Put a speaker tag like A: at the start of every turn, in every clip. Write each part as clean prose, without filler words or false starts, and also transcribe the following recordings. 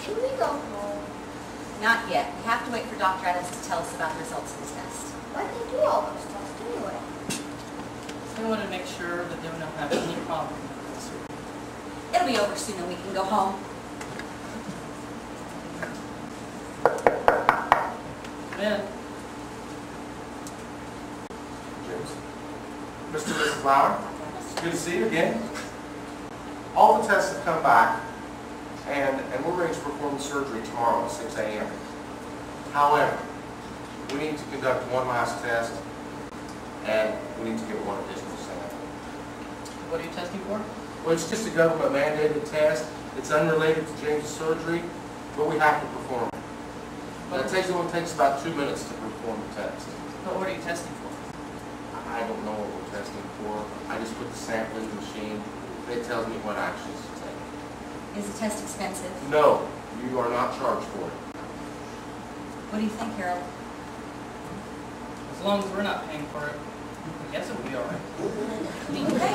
A: Can we go home?
B: Not yet. We have to wait for Dr. Adams to tell us about the results of his test.
A: Why'd they do all those tests anyway?
C: They want to make sure that they don't have any problem with this.
B: It'll be over soon and we can go home.
C: Ben,
D: James. Mr. and Mrs. Lauer, good to see you again. All the tests have come back, and we're ready to perform surgery tomorrow at 6 a.m. However, we need to conduct one last test, and we need to get one additional sample.
C: what are you testing for?
D: Well, it's just a government-mandated test. It's unrelated to James' surgery, but we have to perform it. But it only takes about 2 minutes to perform the test.
C: But what are you testing for?
D: I don't know what we're testing for. I just put the sample in the machine. It tells me what actions to take.
B: Is the test expensive?
D: No, you are not charged for it.
B: What do you think, Harold?
C: As long as we're not paying for it, I guess it'll be all right.
B: Okay.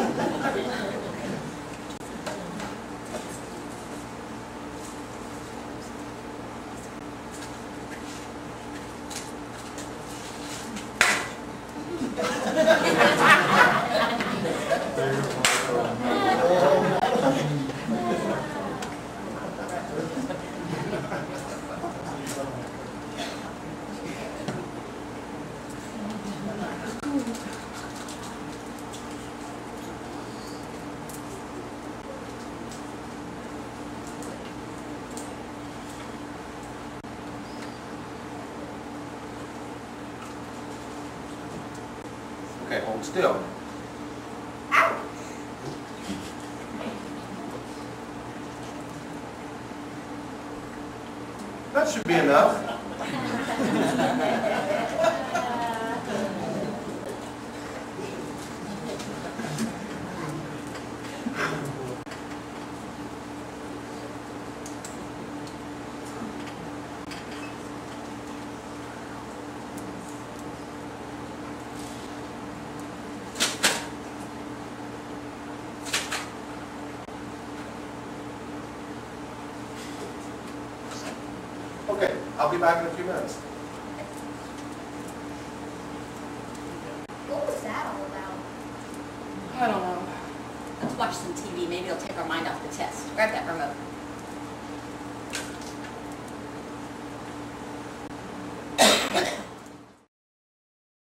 D: Okay, hold still. That should be enough. Okay, I'll be back in a few minutes.
A: What was that all about?
C: I don't know.
B: Let's watch some TV. Maybe it'll take our mind off the test. Grab that remote.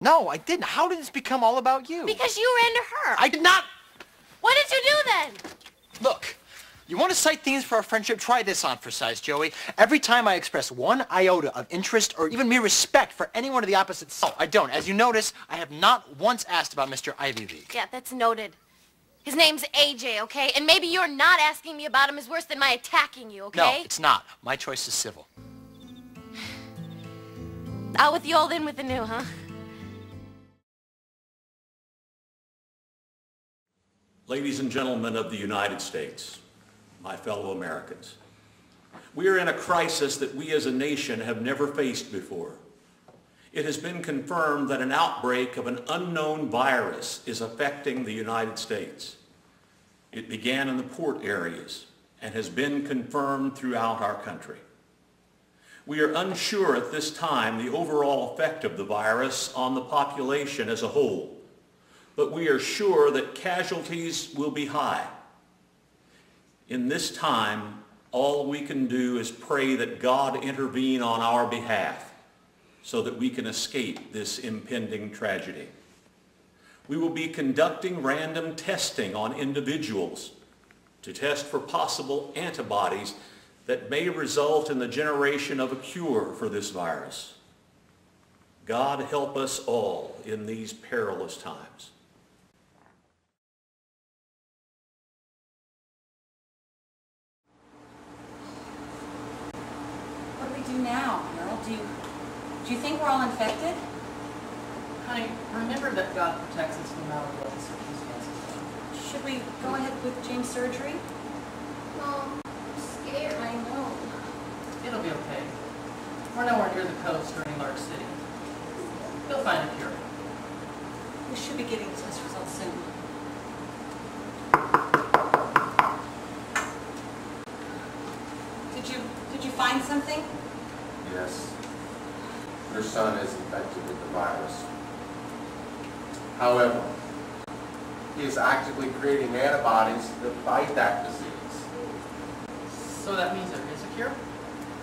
E: No, I didn't. How did this become all about you?
F: Because you ran to her.
E: I did not.
F: What did you do then?
E: Look, you want to cite themes for our friendship? Try this on for size, Joey. Every time I express one iota of interest or even mere respect for anyone of the opposite sex. No, I don't. As you notice, I have not once asked about Mr. Ivy League.
F: Yeah, that's noted. His name's AJ, okay? And maybe you're not asking me about him is worse than my attacking you, okay?
E: No, it's not. My choice is civil.
F: Out with the old, in with the new, huh?
G: Ladies and gentlemen of the United States, my fellow Americans, we are in a crisis that we as a nation have never faced before. It has been confirmed that an outbreak of an unknown virus is affecting the United States. It began in the port areas and has been confirmed throughout our country. We are unsure at this time the overall effect of the virus on the population as a whole, but we are sure that casualties will be high. In this time, all we can do is pray that God intervene on our behalf so that we can escape this impending tragedy. We will be conducting random testing on individuals to test for possible antibodies that may result in the generation of a cure for this virus. God help us all in these perilous times.
B: What do we do now, Harold? Do you think we're all infected?
C: Honey, remember that God protects us no matter what the circumstances are.
B: Should we go ahead with James' surgery?
A: Mom, I'm scared.
B: I know.
C: It'll be okay. We're nowhere near the coast or any large city. We'll find a cure.
B: We should be getting test results soon. Did you
H: find something?
D: Yes. Your son is infected with the virus. However, he is actively creating antibodies that fight that disease.
C: So that means there is a cure?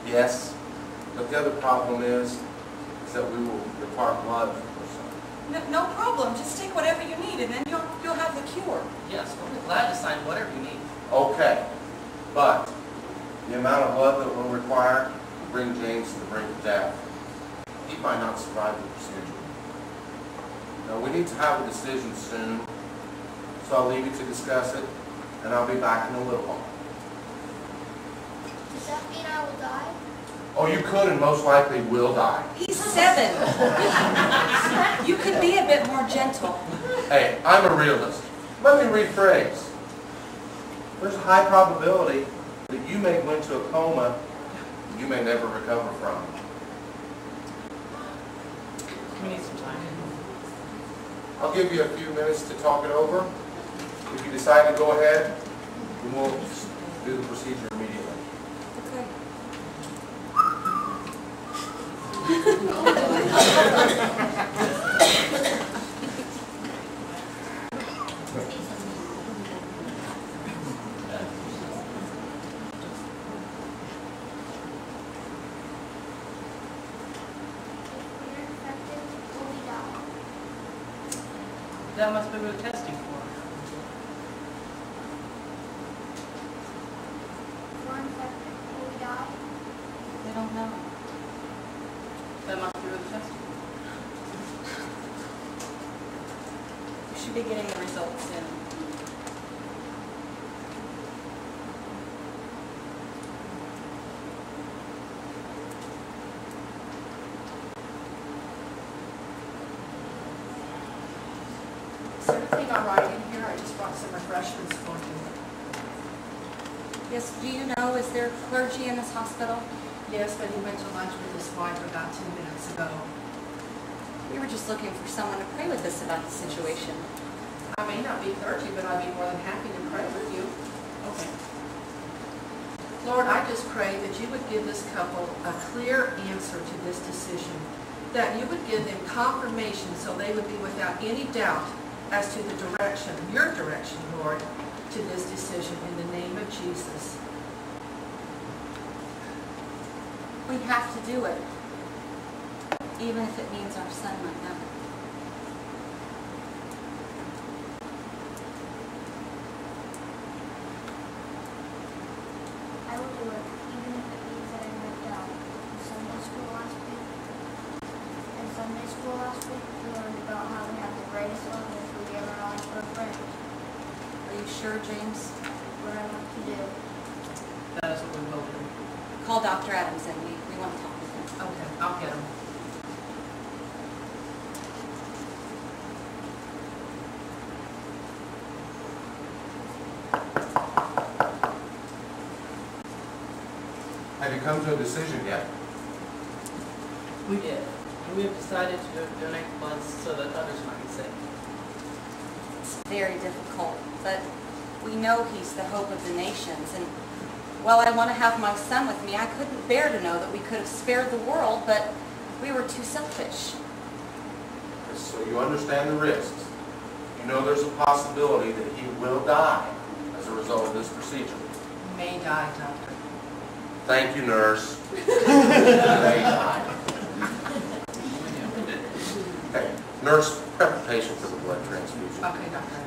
D: Yes, but the other problem is that we will require blood from your son.
H: No problem. Just take whatever you need, and then you'll have the cure.
C: Yes, we'll be glad to sign whatever you need.
D: Okay, but the amount of blood that we'll require will bring James to the brink of death. He might not survive the procedure. Now, we need to have a decision soon, so I'll leave you to discuss it, and I'll be back in a little while.
A: Does that mean I will die?
D: Oh, you could and most likely will die.
H: He's 7. You could be a bit more gentle.
D: Hey, I'm a realist. Let me rephrase. There's a high probability that you may go into a coma you may never recover from.
C: We need some time.
D: I'll give you a few minutes to talk it over. If you decide to go ahead, then we'll do the procedure immediately.
H: Okay.
C: That must be what we're testing for.
A: If we're infected, will we die?
H: They don't know.
C: That must be what we're testing for.
H: We should be getting the results soon.
I: Is there anything I'm writing in here? I just brought some refreshments for you.
H: Yes, do you know, is there clergy in this hospital?
I: Yes, but he went to lunch with his wife about 2 minutes ago.
H: We were just looking for someone to pray with us about the situation.
I: I may not be clergy, but I'd be more than happy to pray with you.
C: Okay.
I: Lord, I just pray that you would give this couple a clear answer to this decision, that you would give them confirmation so they would be without any doubt as to the direction, your direction, Lord, to this decision in the name of Jesus.
H: We have to do it, even if it means our son might die.
A: I will do it, even if it means that I ripped out. In Sunday school last week, we learned about how we have the greatest love if we give our lives for a friend.
H: Are you sure, James?
A: What I want to do.
C: That is what we will do.
H: Call Dr. Adams in. We want to talk with him.
C: Okay, I'll get him.
D: Have you come to a decision yet?
C: We did. And we have decided to donate blood so that others might be saved.
H: It's very difficult, but we know he's the hope of the nations. And while I want to have my son with me, I couldn't bear to know that we could have spared the world, but we were too selfish.
D: So you understand the risks. You know there's a possibility that he will die as a result of this procedure.
I: You may die, Doctor.
D: Thank you, nurse. May die. Okay, nurse, prep the patient for the blood transfusion.
I: Okay, Doctor.